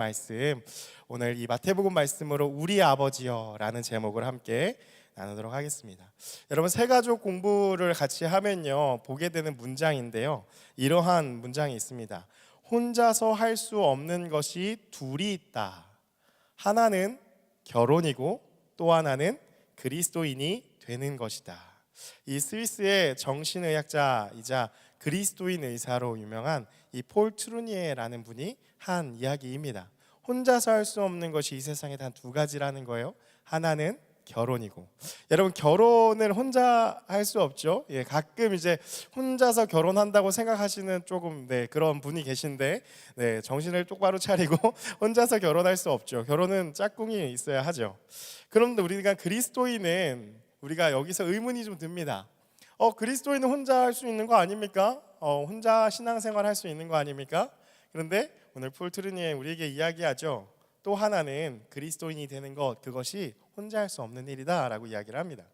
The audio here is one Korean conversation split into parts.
말씀, 오늘 이 마태복음 말씀으로 우리 아버지여라는 제목을 함께 나누도록 하겠습니다. 여러분, 새가족 공부를 같이 하면요 보게 되는 문장인데요, 이러한 문장이 있습니다. 혼자서 할 수 없는 것이 둘이 있다. 하나는 결혼이고 또 하나는 그리스도인이 되는 것이다. 이 스위스의 정신의학자이자 그리스도인 의사로 유명한 이 폴 트루니에라는 분이 한 이야기입니다. 혼자서 할 수 없는 것이 이 세상에 단 두 가지라는 거예요. 하나는 결혼이고, 여러분, 결혼을 혼자 할 수 없죠. 가끔 이제 혼자서 결혼한다고 생각하시는 조금 그런 분이 계신데, 정신을 똑바로 차리고 혼자서 결혼할 수 없죠. 결혼은 짝꿍이 있어야 하죠. 그런데 우리가 그리스도인은, 우리가 여기서 의문이 좀 듭니다. 그리스도인은 혼자 할 수 있는 거 아닙니까? 혼자 신앙생활 할 수 있는 거 아닙니까? 그런데 오늘 폴 트루니에 우리에게 이야기하죠. 또 하나는 그리스도인이 되는 것, 그것이 혼자 할 수 없는 일이다 라고 이야기를 합니다.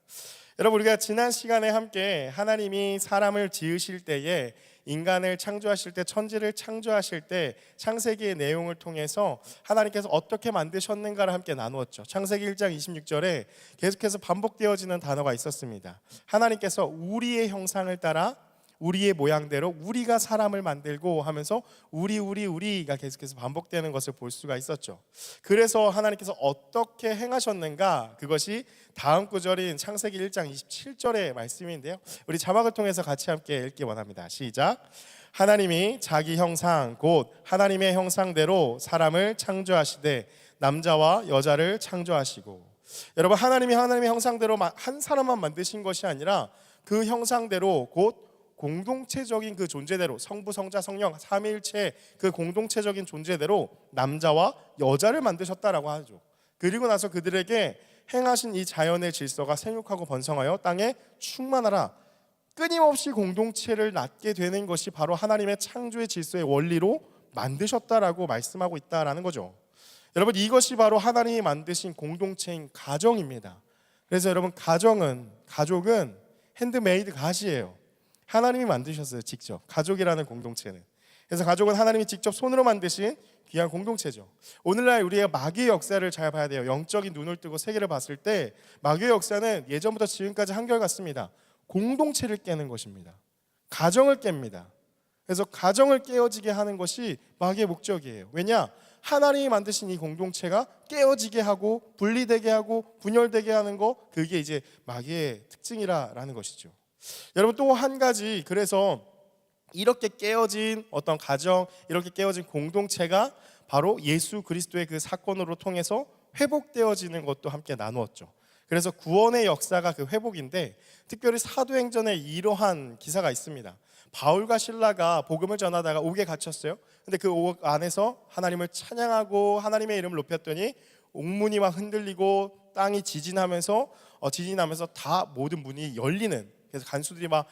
여러분, 우리가 지난 시간에 함께 하나님이 사람을 지으실 때에, 인간을 창조하실 때, 천지를 창조하실 때 창세기의 내용을 통해서 하나님께서 어떻게 만드셨는가를 함께 나누었죠. 창세기 1장 26절에 계속해서 반복되어지는 단어가 있었습니다. 하나님께서 우리의 형상을 따라 우리의 모양대로 우리가 사람을 만들고 하면서 우리가 계속해서 반복되는 것을 볼 수가 있었죠. 그래서 하나님께서 어떻게 행하셨는가, 그것이 다음 구절인 창세기 1장 27절의 말씀인데요, 우리 자막을 통해서 같이 함께 읽기 원합니다. 시작. 하나님이 자기 형상 곧 하나님의 형상대로 사람을 창조하시되 남자와 여자를 창조하시고. 여러분, 하나님이 하나님의 형상대로 한 사람만 만드신 것이 아니라 그 형상대로 곧 공동체적인 그 존재대로, 성부, 성자, 성령 삼위일체 그 공동체적인 존재대로 남자와 여자를 만드셨다라고 하죠. 그리고 나서 그들에게 행하신 이 자연의 질서가 생육하고 번성하여 땅에 충만하라, 끊임없이 공동체를 낳게 되는 것이 바로 하나님의 창조의 질서의 원리로 만드셨다라고 말씀하고 있다라는 거죠. 여러분, 이것이 바로 하나님이 만드신 공동체인 가정입니다. 그래서 여러분, 가족은 핸드메이드 갓이에요. 하나님이 만드셨어요, 직접. 가족이라는 공동체는. 그래서 가족은 하나님이 직접 손으로 만드신 귀한 공동체죠. 오늘날 우리가 마귀의 역사를 잘 봐야 돼요. 영적인 눈을 뜨고 세계를 봤을 때 마귀의 역사는 예전부터 지금까지 한결같습니다. 공동체를 깨는 것입니다. 가정을 깹니다. 그래서 가정을 깨어지게 하는 것이 마귀의 목적이에요. 왜냐? 하나님이 만드신 이 공동체가 깨어지게 하고 분리되게 하고 분열되게 하는 거, 그게 이제 마귀의 특징이라는 것이죠. 여러분, 또 한 가지, 그래서 이렇게 깨어진 어떤 가정, 이렇게 깨어진 공동체가 바로 예수 그리스도의 그 사건으로 통해서 회복되어지는 것도 함께 나누었죠. 그래서 구원의 역사가 그 회복인데, 특별히 사도행전에 이러한 기사가 있습니다. 바울과 실라가 복음을 전하다가 옥에 갇혔어요. 근데 그 옥 안에서 하나님을 찬양하고 하나님의 이름을 높였더니 옥문이 막 흔들리고 땅이 지진하면서 다 모든 문이 열리는, 그래서 간수들이 막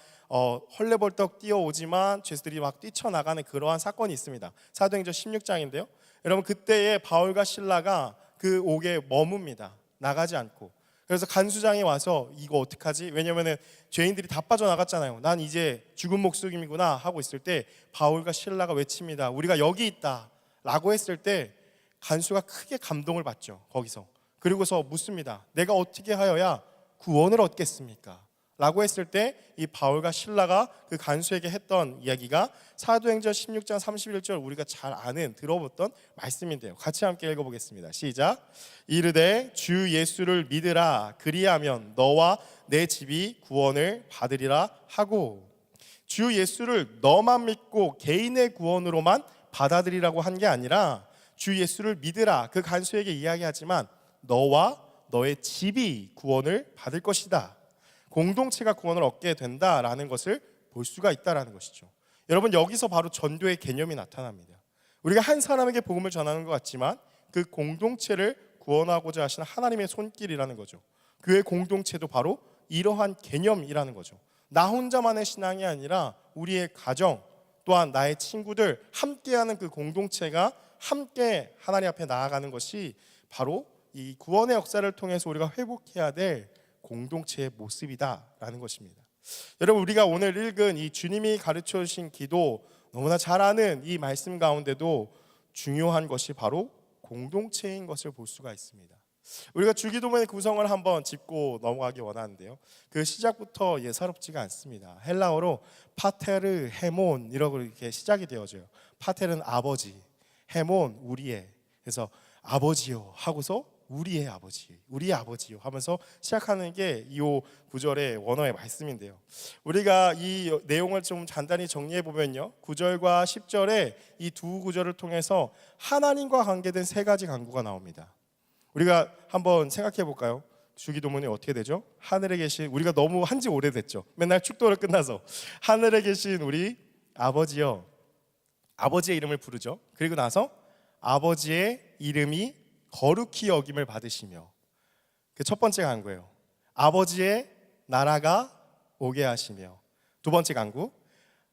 헐레벌떡 뛰어오지만 죄수들이 막 뛰쳐나가는 그러한 사건이 있습니다. 사도행전 16장인데요. 여러분, 그때에 바울과 실라가 그 옥에 머뭅니다. 나가지 않고. 그래서 간수장이 와서 이거 어떡하지? 왜냐면은 죄인들이 다 빠져나갔잖아요. 난 이제 죽은 목숨이구나 하고 있을 때 바울과 실라가 외칩니다. 우리가 여기 있다 라고 했을 때 간수가 크게 감동을 받죠, 거기서. 그리고서 묻습니다. 내가 어떻게 하여야 구원을 얻겠습니까? 라고 했을 때 이 바울과 실라가 그 간수에게 했던 이야기가 사도행전 16장 31절, 우리가 잘 아는, 들어봤던 말씀인데요. 같이 함께 읽어보겠습니다. 시작. 이르되 주 예수를 믿으라, 그리하면 너와 내 집이 구원을 받으리라 하고. 주 예수를 너만 믿고 개인의 구원으로만 받아들이라고 한 게 아니라 주 예수를 믿으라, 그 간수에게 이야기하지만 너와 너의 집이 구원을 받을 것이다. 공동체가 구원을 얻게 된다라는 것을 볼 수가 있다라는 것이죠. 여러분, 여기서 바로 전도의 개념이 나타납니다. 우리가 한 사람에게 복음을 전하는 것 같지만 그 공동체를 구원하고자 하시는 하나님의 손길이라는 거죠. 그의 공동체도 바로 이러한 개념이라는 거죠. 나 혼자만의 신앙이 아니라 우리의 가정, 또한 나의 친구들, 함께하는 그 공동체가 함께 하나님 앞에 나아가는 것이 바로 이 구원의 역사를 통해서 우리가 회복해야 될 공동체의 모습이다라는 것입니다. 여러분, 우리가 오늘 읽은 이 주님이 가르쳐 주신 기도, 너무나 잘 아는 이 말씀 가운데도 중요한 것이 바로 공동체인 것을 볼 수가 있습니다. 우리가 주기도문의 구성을 한번 짚고 넘어가기 원하는데요, 그 시작부터 예사롭지가 않습니다. 헬라어로 파테르, 헤몬 이렇게 시작이 되어져요. 파테르는 아버지, 헤몬 우리의, 그래서 아버지요 하고서 우리의 아버지, 우리의 아버지요 하면서 시작하는 게 이 구절의 원어의 말씀인데요, 우리가 이 내용을 좀 간단히 정리해 보면요, 9절과 10절에 이 두 구절을 통해서 하나님과 관계된 세 가지 간구가 나옵니다. 우리가 한번 생각해 볼까요? 주기도문이 어떻게 되죠? 하늘에 계신, 우리가 너무 한지 오래됐죠. 맨날 축도를 끝나서 하늘에 계신 우리 아버지요, 아버지의 이름을 부르죠. 그리고 나서 아버지의 이름이 거룩히 여김을 받으시며, 그 첫 번째 간구예요. 아버지의 나라가 오게 하시며. 두 번째 간구,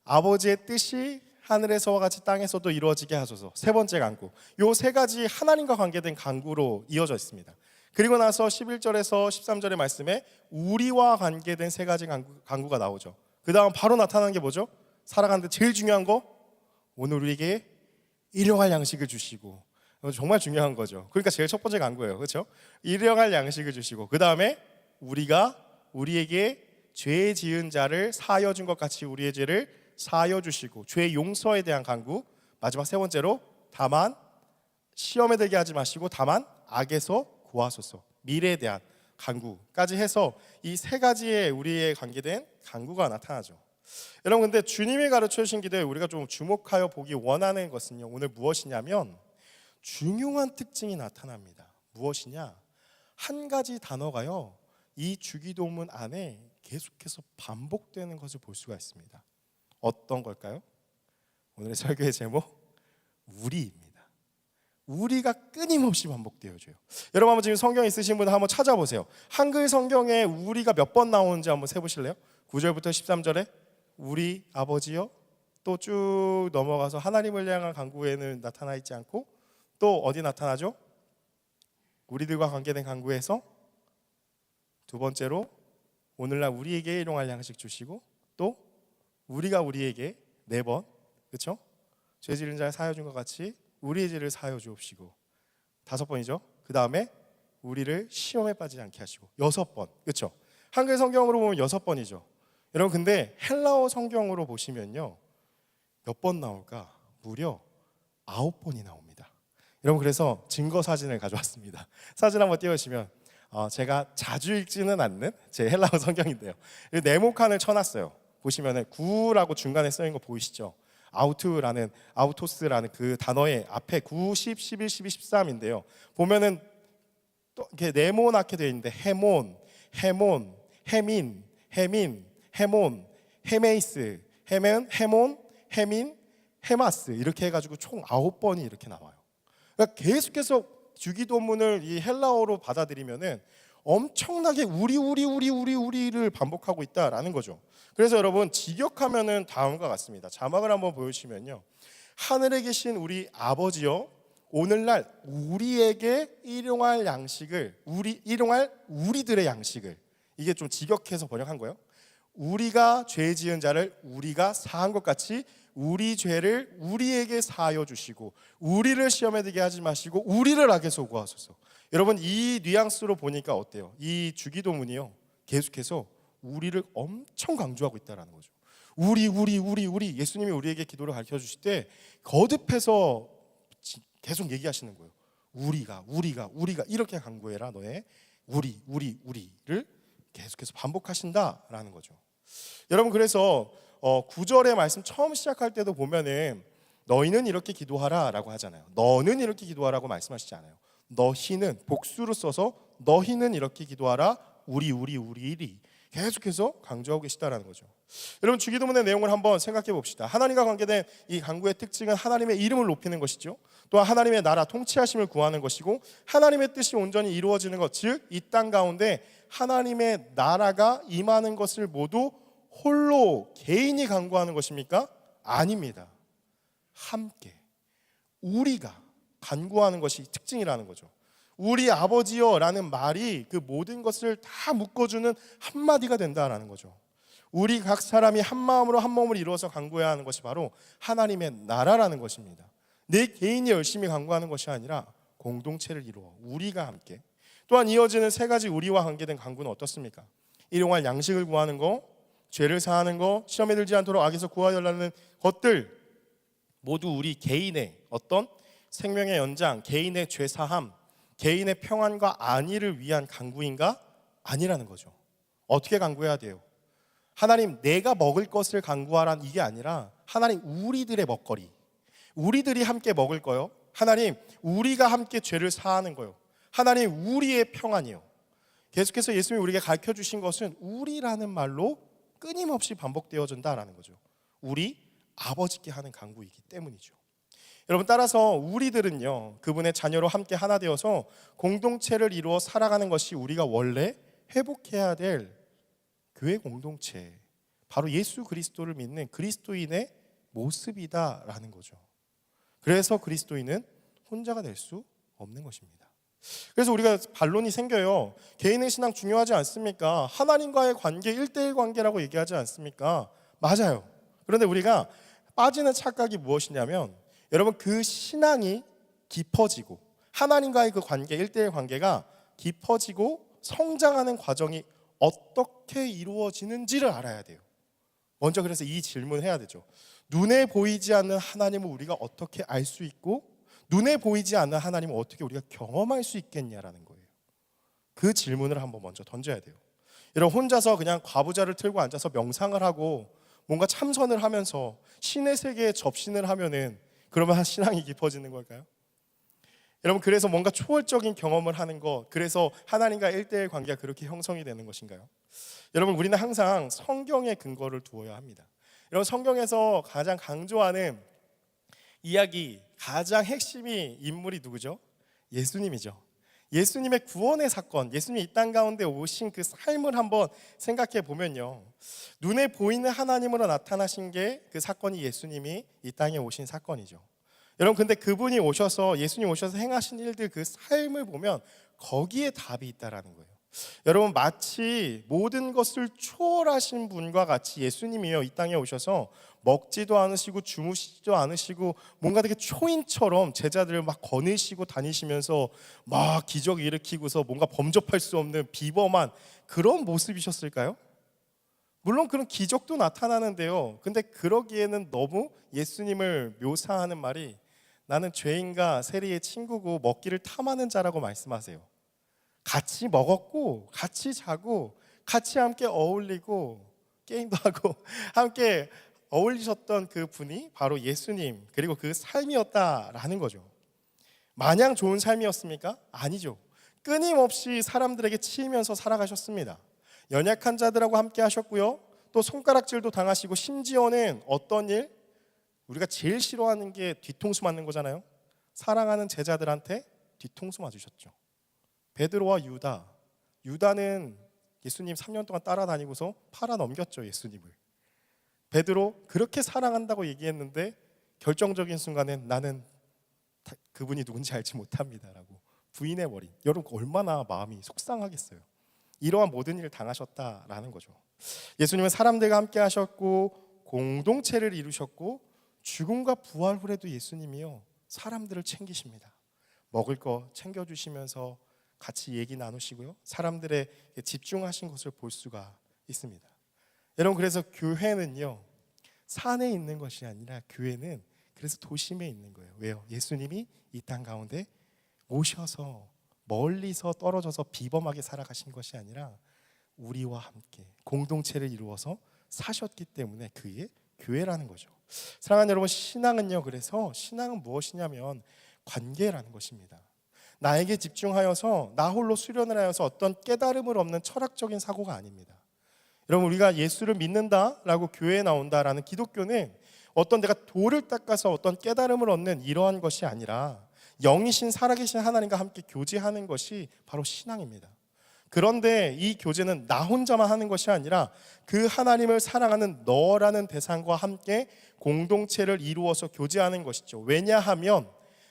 아버지의 뜻이 하늘에서와 같이 땅에서도 이루어지게 하소서. 세 번째 간구. 요 세 가지 하나님과 관계된 간구로 이어져 있습니다. 그리고 나서 11절에서 13절의 말씀에 우리와 관계된 세 가지 간구가 나오죠. 그 다음 바로 나타나는 게 뭐죠? 살아가는데 제일 중요한 거, 오늘 우리에게 일용할 양식을 주시고. 정말 중요한 거죠. 그러니까 제일 첫 번째 간구예요, 그렇죠? 일용할 양식을 주시고, 그 다음에 우리가 우리에게 죄 지은 자를 사하여 준 것 같이 우리의 죄를 사하여 주시고, 죄 용서에 대한 간구. 마지막 세 번째로 다만 시험에 들게 하지 마시고 다만 악에서 구하소서, 미래에 대한 간구까지 해서 이 세 가지의 우리의 관계된 간구가 나타나죠. 여러분, 근데 주님이 가르쳐 주신 기도에 우리가 좀 주목하여 보기 원하는 것은요, 오늘 무엇이냐면 중요한 특징이 나타납니다. 무엇이냐? 한 가지 단어가요, 이 주기도문 안에 계속해서 반복되는 것을 볼 수가 있습니다. 어떤 걸까요? 오늘의 설교의 제목, 우리입니다. 우리가 끊임없이 반복되어져요. 여러분, 한번 지금 성경 있으신 분들 한번 찾아보세요. 한글 성경에 우리가 몇 번 나오는지 한번 세보실래요? 9절부터 13절에 우리 아버지요, 또 쭉 넘어가서 하나님을 향한 간구에는 나타나 있지 않고, 또 어디 나타나죠? 우리들과 관계된 간구에서 두 번째로 오늘날 우리에게 일용할 양식 주시고, 또 우리가 우리에게 네 번, 그렇죠? 죄 지은 자를 사하여 준 것 같이 우리의 죄를 사하여 주옵시고, 다섯 번이죠. 그 다음에 우리를 시험에 빠지지 않게 하시고, 여섯 번, 그렇죠? 한글 성경으로 보면 여섯 번이죠. 여러분, 근데 헬라어 성경으로 보시면요, 몇 번 나올까? 무려 9번이 나옵니다. 여러분, 그래서 증거 사진을 가져왔습니다. 사진 한번 띄워주시면, 제가 자주 읽지는 않는 제 헬라어 성경인데요, 네모칸을 쳐놨어요. 보시면 9라고 중간에 써있는 거 보이시죠? 아우토스라는 그 단어의 앞에 9, 10, 11, 12, 13인데요, 보면은 또 이렇게 네모나게 되어 있는데 헤몬, 헤몬, 헤민, 헤민, 헤몬, 헤메이스, 헤몬, 헤민, 헤마스, 이렇게 해가지고 총 9번이 이렇게 나와요. 그러니까 계속해서 주기도문을 이 헬라어로 받아들이면은 엄청나게 우리를 반복하고 있다라는 거죠. 그래서 여러분, 직역하면은 다음과 같습니다. 자막을 한번 보여주시면요, 하늘에 계신 우리 아버지요, 오늘날 우리에게 일용할 양식을, 일용할 우리들의 양식을, 이게 좀 직역해서 번역한 거예요. 우리가 죄 지은 자를 우리가 사한 것 같이 우리 죄를 우리에게 사하여 주시고, 우리를 시험에 들게 하지 마시고 우리를 악에서 구하소서. 여러분, 이 뉘앙스로 보니까 어때요? 이 주기도문이요, 계속해서 우리를 엄청 강조하고 있다는 거죠. 우리. 예수님이 우리에게 기도를 가르쳐 주실 때 거듭해서 계속 얘기하시는 거예요. 우리가 이렇게 간구해라. 너의 우리를 계속해서 반복하신다라는 거죠. 여러분, 그래서 9절의 말씀 처음 시작할 때도 보면은 너희는 이렇게 기도하라라고 하잖아요. 너는 이렇게 기도하라고 말씀하시지 않아요. 너희는 복수로 써서 너희는 이렇게 기도하라. 우리 계속해서 강조하고 계시다라는 거죠. 여러분, 주기도문의 내용을 한번 생각해 봅시다. 하나님과 관계된 이 간구의 특징은 하나님의 이름을 높이는 것이죠. 또한 하나님의 나라 통치하심을 구하는 것이고, 하나님의 뜻이 온전히 이루어지는 것, 즉 이 땅 가운데 하나님의 나라가 임하는 것을 모두 홀로 개인이 간구하는 것입니까? 아닙니다. 함께 우리가 간구하는 것이 특징이라는 거죠. 우리 아버지여 라는 말이 그 모든 것을 다 묶어주는 한마디가 된다라는 거죠. 우리 각 사람이 한 마음으로 한 몸을 이루어서 간구해야 하는 것이 바로 하나님의 나라라는 것입니다. 내 개인이 열심히 간구하는 것이 아니라 공동체를 이루어 우리가 함께. 또한 이어지는 세 가지 우리와 관계된 간구는 어떻습니까? 일용할 양식을 구하는 거, 죄를 사하는 거, 시험에 들지 않도록 악에서 구하여달라는 것들, 모두 우리 개인의 어떤 생명의 연장, 개인의 죄 사함, 개인의 평안과 안위를 위한 간구인가? 아니라는 거죠. 어떻게 간구해야 돼요? 하나님, 내가 먹을 것을 간구하란 이게 아니라 하나님, 우리들의 먹거리, 우리들이 함께 먹을 거요. 하나님, 우리가 함께 죄를 사하는 거요. 하나님, 우리의 평안이요. 계속해서 예수님이 우리에게 가르쳐 주신 것은 우리라는 말로 끊임없이 반복되어진다라는 거죠. 우리 아버지께 하는 간구이기 때문이죠. 여러분, 따라서 우리들은요, 그분의 자녀로 함께 하나 되어서 공동체를 이루어 살아가는 것이 우리가 원래 회복해야 될 교회 공동체, 바로 예수 그리스도를 믿는 그리스도인의 모습이다라는 거죠. 그래서 그리스도인은 혼자가 될 수 없는 것입니다. 그래서 우리가 반론이 생겨요. 개인의 신앙 중요하지 않습니까? 하나님과의 관계, 1대1 관계라고 얘기하지 않습니까? 맞아요. 그런데 우리가 빠지는 착각이 무엇이냐면, 여러분, 그 신앙이 깊어지고 하나님과의 그 관계, 1대1 관계가 깊어지고 성장하는 과정이 어떻게 이루어지는지를 알아야 돼요. 먼저 그래서 이 질문을 해야 되죠. 눈에 보이지 않는 하나님을 우리가 어떻게 알 수 있고, 눈에 보이지 않는 하나님을 어떻게 우리가 경험할 수 있겠냐라는 거예요. 그 질문을 한번 먼저 던져야 돼요. 여러분, 혼자서 그냥 과부자를 틀고 앉아서 명상을 하고 뭔가 참선을 하면서 신의 세계에 접신을 하면은 그러면 신앙이 깊어지는 걸까요? 여러분, 그래서 뭔가 초월적인 경험을 하는 것, 그래서 하나님과 1대1 관계가 그렇게 형성이 되는 것인가요? 여러분, 우리는 항상 성경에 근거를 두어야 합니다. 여러분, 성경에서 가장 강조하는 이야기, 가장 핵심이 인물이 누구죠? 예수님이죠. 예수님의 구원의 사건, 예수님이 이 땅 가운데 오신 그 삶을 한번 생각해 보면요, 눈에 보이는 하나님으로 나타나신 게 그 사건이 예수님이 이 땅에 오신 사건이죠. 여러분, 근데 그분이 오셔서, 예수님 오셔서 행하신 일들, 그 삶을 보면 거기에 답이 있다라는 거예요. 여러분, 마치 모든 것을 초월하신 분과 같이 예수님이요, 이 땅에 오셔서 먹지도 않으시고 주무시지도 않으시고 뭔가 되게 초인처럼 제자들을 막 거느시고 다니시면서 막 기적 일으키고서 뭔가 범접할 수 없는 비범한 그런 모습이셨을까요? 물론 그런 기적도 나타나는데요, 근데 그러기에는 너무 예수님을 묘사하는 말이 나는 죄인과 세리의 친구고 먹기를 탐하는 자라고 말씀하세요. 같이 먹었고 같이 자고 같이 함께 어울리고 게임도 하고 함께 어울리셨던 그 분이 바로 예수님, 그리고 그 삶이었다라는 거죠. 마냥 좋은 삶이었습니까? 아니죠. 끊임없이 사람들에게 치이면서 살아가셨습니다. 연약한 자들하고 함께 하셨고요, 또 손가락질도 당하시고, 심지어는 어떤 일? 우리가 제일 싫어하는 게 뒤통수 맞는 거잖아요. 사랑하는 제자들한테 뒤통수 맞으셨죠. 베드로와 유다는 예수님 3년 동안 따라다니고서 팔아 넘겼죠, 예수님을. 베드로 그렇게 사랑한다고 얘기했는데 결정적인 순간엔 나는 그분이 누군지 알지 못합니다라고 부인해버린, 여러분 얼마나 마음이 속상하겠어요. 이러한 모든 일을 당하셨다라는 거죠. 예수님은 사람들과 함께 하셨고 공동체를 이루셨고, 죽음과 부활 후에도 예수님이요, 사람들을 챙기십니다. 먹을 거 챙겨주시면서 같이 얘기 나누시고요, 사람들의 집중하신 것을 볼 수가 있습니다. 여러분, 그래서 교회는요, 산에 있는 것이 아니라 교회는 그래서 도심에 있는 거예요. 왜요? 예수님이 이 땅 가운데 오셔서 멀리서 떨어져서 비범하게 살아가신 것이 아니라 우리와 함께 공동체를 이루어서 사셨기 때문에 그게 교회라는 거죠. 사랑하는 여러분, 신앙은요, 그래서 신앙은 무엇이냐면 관계라는 것입니다. 나에게 집중하여서 나 홀로 수련을 하여서 어떤 깨달음을 얻는 철학적인 사고가 아닙니다. 여러분, 우리가 예수를 믿는다라고 교회에 나온다라는 기독교는 어떤 내가 돌을 닦아서 어떤 깨달음을 얻는 이러한 것이 아니라 영이신 살아계신 하나님과 함께 교제하는 것이 바로 신앙입니다. 그런데 이 교제는 나 혼자만 하는 것이 아니라 그 하나님을 사랑하는 너라는 대상과 함께 공동체를 이루어서 교제하는 것이죠. 왜냐하면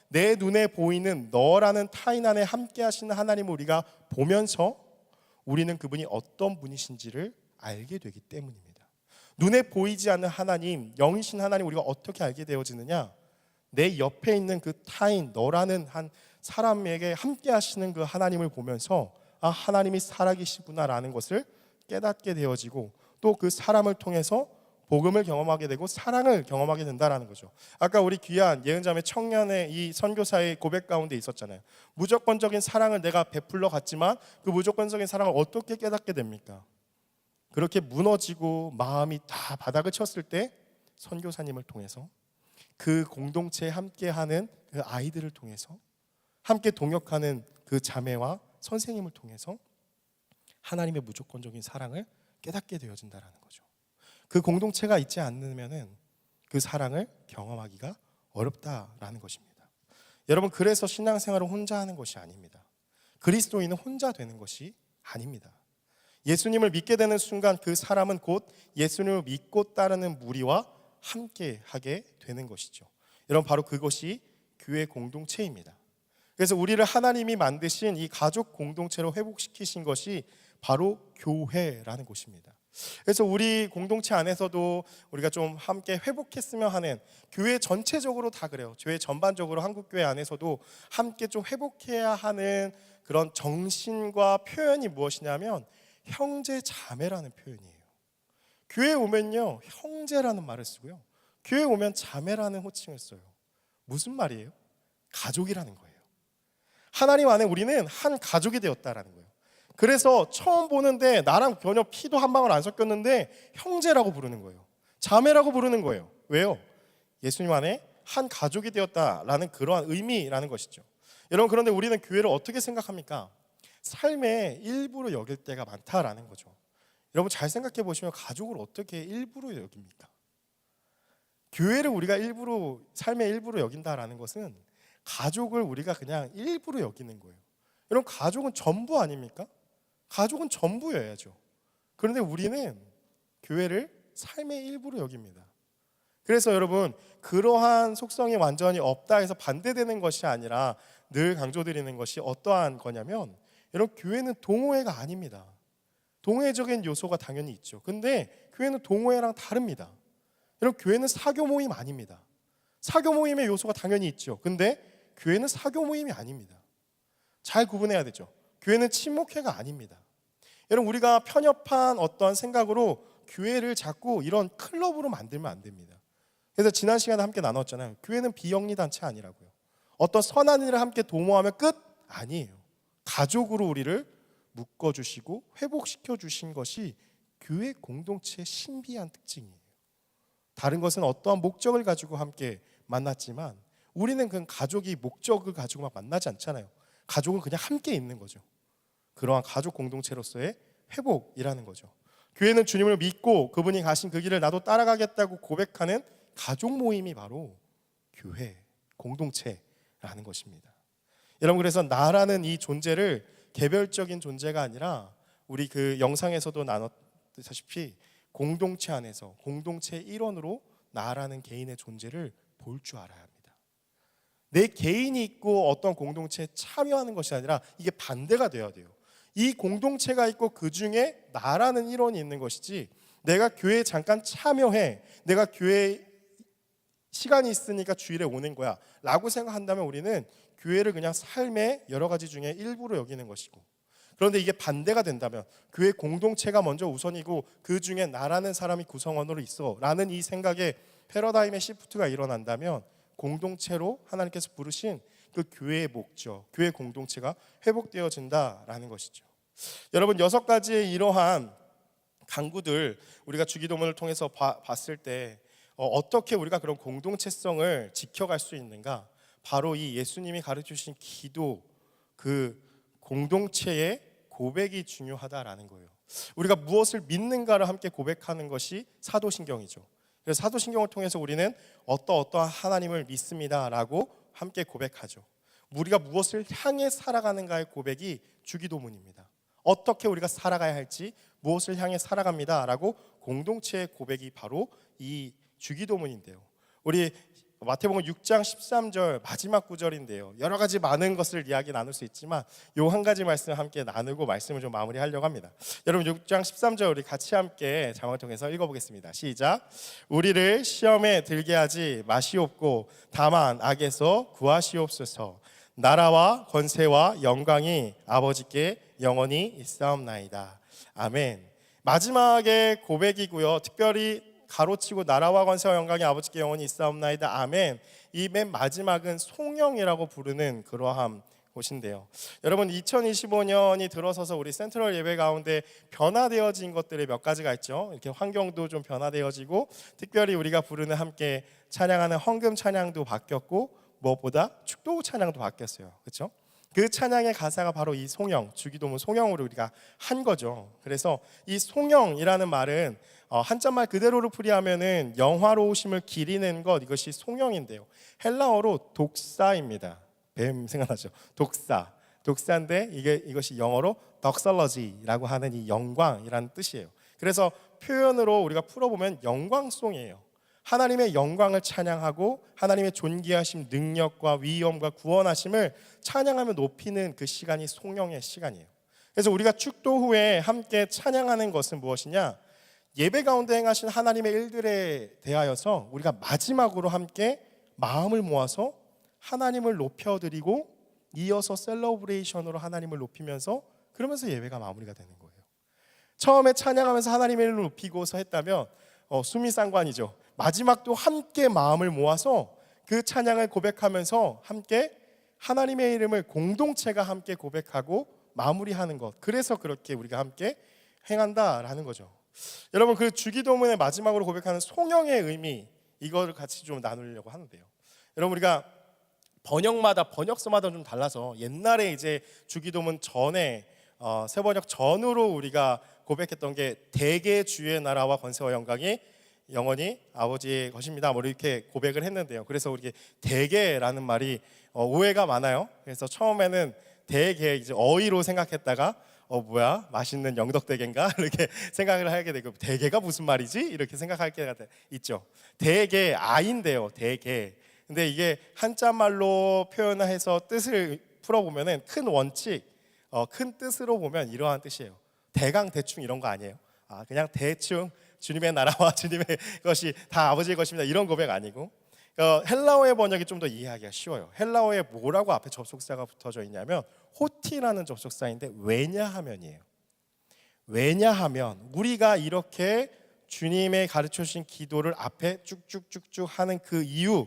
내 눈에 보이는 너라는 타인 안에 함께 하시는 하나님을 우리가 보면서 우리는 그분이 어떤 분이신지를 알게 되기 때문입니다. 눈에 보이지 않는 하나님, 영이신 하나님 우리가 어떻게 알게 되어지느냐? 내 옆에 있는 그 타인, 너라는 한 사람에게 함께 하시는 그 하나님을 보면서 하나님이 살아계시구나라는 것을 깨닫게 되어지고 또 그 사람을 통해서 복음을 경험하게 되고 사랑을 경험하게 된다라는 거죠. 아까 우리 귀한 예은자매 청년의 이 선교사의 고백 가운데 있었잖아요. 무조건적인 사랑을 내가 베풀러 갔지만 그 무조건적인 사랑을 어떻게 깨닫게 됩니까? 그렇게 무너지고 마음이 다 바닥을 쳤을 때 선교사님을 통해서 그 공동체에 함께하는 그 아이들을 통해서 함께 동역하는 그 자매와 선생님을 통해서 하나님의 무조건적인 사랑을 깨닫게 되어진다라는 거죠. 그 공동체가 있지 않으면은 그 사랑을 경험하기가 어렵다라는 것입니다. 여러분, 그래서 신앙생활을 혼자 하는 것이 아닙니다. 그리스도인은 혼자 되는 것이 아닙니다. 예수님을 믿게 되는 순간 그 사람은 곧 예수님을 믿고 따르는 무리와 함께 하게 되는 것이죠. 여러분, 바로 그것이 교회 공동체입니다. 그래서 우리를 하나님이 만드신 이 가족 공동체로 회복시키신 것이 바로 교회라는 곳입니다. 그래서 우리 공동체 안에서도 우리가 좀 함께 회복했으면 하는, 교회 전체적으로 다 그래요. 교회 전반적으로 한국교회 안에서도 함께 좀 회복해야 하는 그런 정신과 표현이 무엇이냐면 형제 자매라는 표현이에요. 교회에 오면요, 형제라는 말을 쓰고요, 교회에 오면 자매라는 호칭을 써요. 무슨 말이에요? 가족이라는 거예요. 하나님 안에 우리는 한 가족이 되었다라는 거예요. 그래서 처음 보는데 나랑 전혀 피도 한 방울 안 섞였는데 형제라고 부르는 거예요. 자매라고 부르는 거예요. 왜요? 예수님 안에 한 가족이 되었다라는 그러한 의미라는 것이죠. 여러분, 그런데 우리는 교회를 어떻게 생각합니까? 삶의 일부로 여길 때가 많다라는 거죠. 여러분, 잘 생각해 보시면 가족을 어떻게 일부로 여깁니까? 교회를 우리가 일부로, 삶의 일부로 여긴다라는 것은 가족을 우리가 그냥 일부로 여기는 거예요. 여러분, 가족은 전부 아닙니까? 가족은 전부여야죠. 그런데 우리는 교회를 삶의 일부로 여깁니다. 그래서 여러분, 그러한 속성이 완전히 없다 해서 반대되는 것이 아니라 늘 강조드리는 것이 어떠한 거냐면, 여러분, 교회는 동호회가 아닙니다. 동호회적인 요소가 당연히 있죠. 근데 교회는 동호회랑 다릅니다. 여러분, 교회는 사교 모임 아닙니다. 사교 모임의 요소가 당연히 있죠. 근데 교회는 사교 모임이 아닙니다. 잘 구분해야 되죠. 교회는 친목회가 아닙니다. 여러분, 우리가 편협한 어떤 생각으로 교회를 자꾸 이런 클럽으로 만들면 안 됩니다. 그래서 지난 시간에 함께 나눴잖아요. 교회는 비영리 단체 아니라고요. 어떤 선한 일을 함께 도모하면 끝? 아니에요. 가족으로 우리를 묶어주시고 회복시켜 주신 것이 교회 공동체의 신비한 특징이에요. 다른 것은 어떠한 목적을 가지고 함께 만났지만 우리는 그 가족이 목적을 가지고만 만나지 않잖아요. 가족은 그냥 함께 있는 거죠. 그러한 가족 공동체로서의 회복이라는 거죠. 교회는 주님을 믿고 그분이 가신 그 길을 나도 따라가겠다고 고백하는 가족 모임이 바로 교회 공동체라는 것입니다. 여러분, 그래서 나라는 이 존재를 개별적인 존재가 아니라 우리 그 영상에서도 나눴다시피 공동체 안에서 공동체의 일원으로 나라는 개인의 존재를 볼 줄 알아야 합니다. 내 개인이 있고 어떤 공동체에 참여하는 것이 아니라 이게 반대가 되어야 돼요. 이 공동체가 있고 그 중에 나라는 일원이 있는 것이지, 내가 교회에 잠깐 참여해, 내가 교회에 시간이 있으니까 주일에 오는 거야 라고 생각한다면 우리는 교회를 그냥 삶의 여러 가지 중에 일부로 여기는 것이고, 그런데 이게 반대가 된다면 교회 공동체가 먼저 우선이고 그 중에 나라는 사람이 구성원으로 있어 라는 이 생각에 패러다임의 시프트가 일어난다면 공동체로 하나님께서 부르신 그 교회의 목적, 교회 공동체가 회복되어진다라는 것이죠. 여러분, 6가지의 이러한 강구들 우리가 주기도문을 통해서 봤을 때 어떻게 우리가 그런 공동체성을 지켜갈 수 있는가? 바로 이 예수님이 가르치신 기도, 그 공동체의 고백이 중요하다라는 거예요. 우리가 무엇을 믿는가를 함께 고백하는 것이 사도신경이죠. 그래서 사도신경을 통해서 우리는 어떠한 하나님을 믿습니다라고 함께 고백하죠. 우리가 무엇을 향해 살아가는가의 고백이 주기도문입니다. 어떻게 우리가 살아가야 할지, 무엇을 향해 살아갑니다라고 공동체의 고백이 바로 이 주기도문인데요. 우리 마태복음 6장 13절 마지막 구절인데요. 여러 가지 많은 것을 이야기 나눌 수 있지만 요 한 가지 말씀 함께 나누고 말씀을 좀 마무리하려고 합니다. 여러분, 6장 13절 우리 같이 함께 자막을 통해서 읽어보겠습니다. 시작. 우리를 시험에 들게 하지 마시옵고 다만 악에서 구하시옵소서. 나라와 권세와 영광이 아버지께 영원히 있사옵나이다. 아멘. 마지막에 고백이고요. 특별히 가로치고 나라와 권세와 영광이 아버지께 영원히 있사옵나이다. 아멘. 이 맨 마지막은 송영이라고 부르는 그러한 곳인데요. 여러분 2025년이 들어서서 우리 센트럴 예배 가운데 변화되어진 것들이 몇 가지가 있죠. 이렇게 환경도 좀 변화되어지고 특별히 우리가 부르는 함께 찬양하는 헌금 찬양도 바뀌었고 무엇보다 축도 찬양도 바뀌었어요. 그렇죠? 그 찬양의 가사가 바로 이 송영, 주기도문 송영으로 우리가 한 거죠. 그래서 이 송영이라는 말은 한자말 그대로를 풀이하면은 영화로우심을 기리는 것, 이것이 송영인데요. 헬라어로 독사입니다. 뱀 생각나죠? 독사인데 이것이 영어로 doxology라고 하는 이 영광이라는 뜻이에요. 그래서 표현으로 우리가 풀어보면 영광송이에요. 하나님의 영광을 찬양하고 하나님의 존귀하심, 능력과 위엄과 구원하심을 찬양하며 높이는 그 시간이 송영의 시간이에요. 그래서 우리가 축도 후에 함께 찬양하는 것은 무엇이냐? 예배 가운데 행하신 하나님의 일들에 대하여서 우리가 마지막으로 함께 마음을 모아서 하나님을 높여드리고 이어서 셀러브레이션으로 하나님을 높이면서 그러면서 예배가 마무리가 되는 거예요. 처음에 찬양하면서 하나님의 이름을 높이고서 했다면 수미상관이죠. 마지막도 함께 마음을 모아서 그 찬양을 고백하면서 함께 하나님의 이름을 공동체가 함께 고백하고 마무리하는 것. 그래서 그렇게 우리가 함께 행한다라는 거죠. 여러분 그 주기도문의 마지막으로 고백하는 송영의 의미, 이거를 같이 좀 나누려고 하는데요. 여러분 우리가 번역서마다 좀 달라서 옛날에 이제 주기도문 전에 새번역 전으로 우리가 고백했던 게 대개 주의 나라와 권세와 영광이 영원히 아버지의 것입니다. 뭐 이렇게 고백을 했는데요. 그래서 우리 대개라는 말이 오해가 많아요. 그래서 처음에는 대개 이제 어휘로 생각했다가 뭐야 맛있는 영덕대게인가 이렇게 생각을 하게 되고 대개가 무슨 말이지 이렇게 생각할 때가 있죠. 대개 아인데요. 대개. 근데 이게 한자말로 표현해서 뜻을 풀어보면은 큰 원칙, 큰 뜻으로 보면 이러한 뜻이에요. 대강 대충 이런 거 아니에요. 그냥 대충 주님의 나라와 주님의 것이 다 아버지의 것입니다. 이런 고백 아니고 헬라어의 번역이 좀 더 이해하기가 쉬워요. 헬라어에 뭐라고 앞에 접속사가 붙어져 있냐면 호티라는 접속사인데 왜냐하면이에요. 왜냐하면 우리가 이렇게 주님의 가르쳐 주신 기도를 앞에 쭉쭉쭉쭉 하는 그 이유,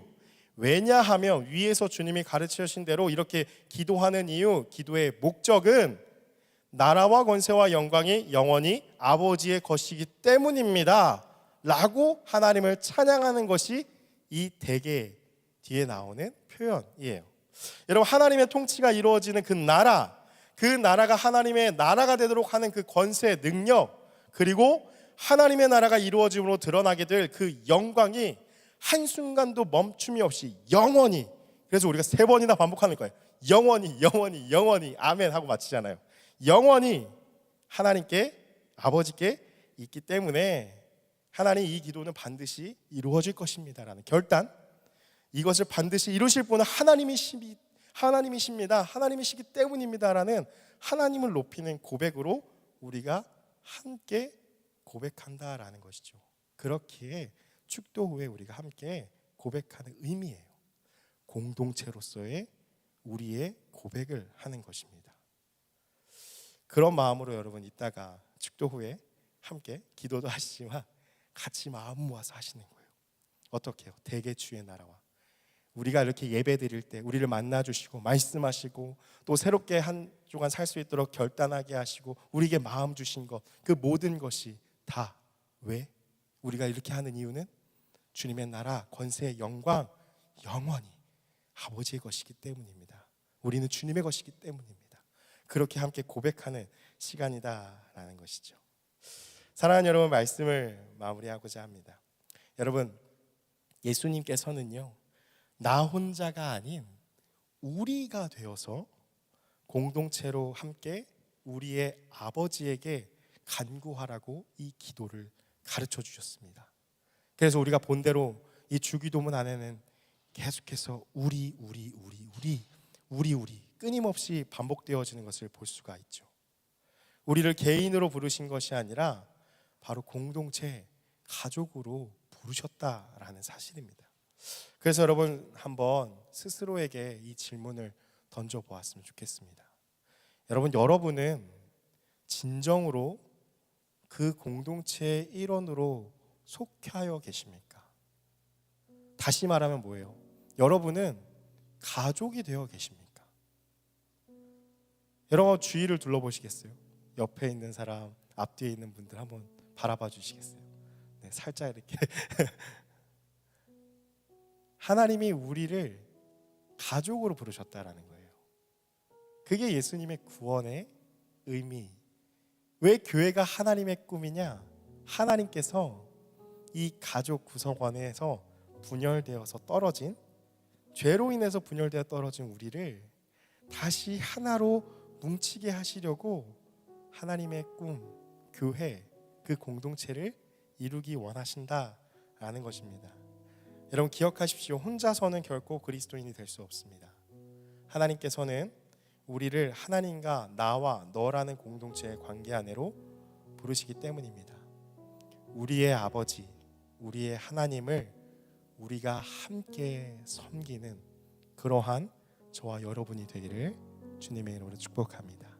왜냐하면 위에서 주님이 가르쳐 주신 대로 이렇게 기도하는 이유, 기도의 목적은 나라와 권세와 영광이 영원히 아버지의 것이기 때문입니다 라고 하나님을 찬양하는 것이 이 대개 뒤에 나오는 표현이에요. 여러분 하나님의 통치가 이루어지는 그 나라가 하나님의 나라가 되도록 하는 그 권세, 능력, 그리고 하나님의 나라가 이루어짐으로 드러나게 될 그 영광이 한순간도 멈춤이 없이 영원히, 그래서 우리가 3번이나 반복하는 거예요. 영원히 영원히 영원히 아멘 하고 마치잖아요. 영원히 하나님께 아버지께 있기 때문에 하나님 이 기도는 반드시 이루어질 것입니다 라는 결단, 이것을 반드시 이루실 분은 하나님이십니다, 하나님이시기 때문입니다 라는 하나님을 높이는 고백으로 우리가 함께 고백한다라는 것이죠. 그렇기에 축도 후에 우리가 함께 고백하는 의미예요. 공동체로서의 우리의 고백을 하는 것입니다. 그런 마음으로 여러분 이따가 축도 후에 함께 기도도 하시지만 같이 마음 모아서 하시는 거예요. 어떻게 해요? 대개 주의 나라와 우리가 이렇게 예배 드릴 때 우리를 만나주시고 말씀하시고 또 새롭게 한 주간 살 수 있도록 결단하게 하시고 우리에게 마음 주신 것, 그 모든 것이 다 왜? 우리가 이렇게 하는 이유는 주님의 나라, 권세, 영광 영원히 아버지의 것이기 때문입니다. 우리는 주님의 것이기 때문입니다. 그렇게 함께 고백하는 시간이다라는 것이죠. 사랑하는 여러분, 말씀을 마무리하고자 합니다. 여러분, 예수님께서는요 나 혼자가 아닌 우리가 되어서 공동체로 함께 우리의 아버지에게 간구하라고 이 기도를 가르쳐 주셨습니다. 그래서 우리가 본대로 이 주기도문 안에는 계속해서 우리 끊임없이 반복되어지는 것을 볼 수가 있죠. 우리를 개인으로 부르신 것이 아니라 바로 공동체, 가족으로 부르셨다라는 사실입니다. 그래서 여러분 한번 스스로에게 이 질문을 던져보았으면 좋겠습니다. 여러분은 진정으로 그 공동체의 일원으로 속하여 계십니까? 다시 말하면 뭐예요? 여러분은 가족이 되어 계십니까? 여러분 주위를 둘러보시겠어요? 옆에 있는 사람, 앞뒤에 있는 분들 한번 바라봐 주시겠어요? 네, 살짝 이렇게 하나님이 우리를 가족으로 부르셨다라는 거예요. 그게 예수님의 구원의 의미. 왜 교회가 하나님의 꿈이냐? 하나님께서 이 가족 구성원에서 분열되어서 떨어진, 죄로 인해서 분열되어 떨어진 우리를 다시 하나로 뭉치게 하시려고 하나님의 꿈, 교회, 그 공동체를 이루기 원하신다라는 것입니다. 여러분 기억하십시오. 혼자서는 결코 그리스도인이 될 수 없습니다. 하나님께서는 우리를 하나님과 나와 너라는 공동체의 관계 안으로 부르시기 때문입니다. 우리의 아버지, 우리의 하나님을 우리가 함께 섬기는 그러한 저와 여러분이 되기를 주님의 이름으로 축복합니다.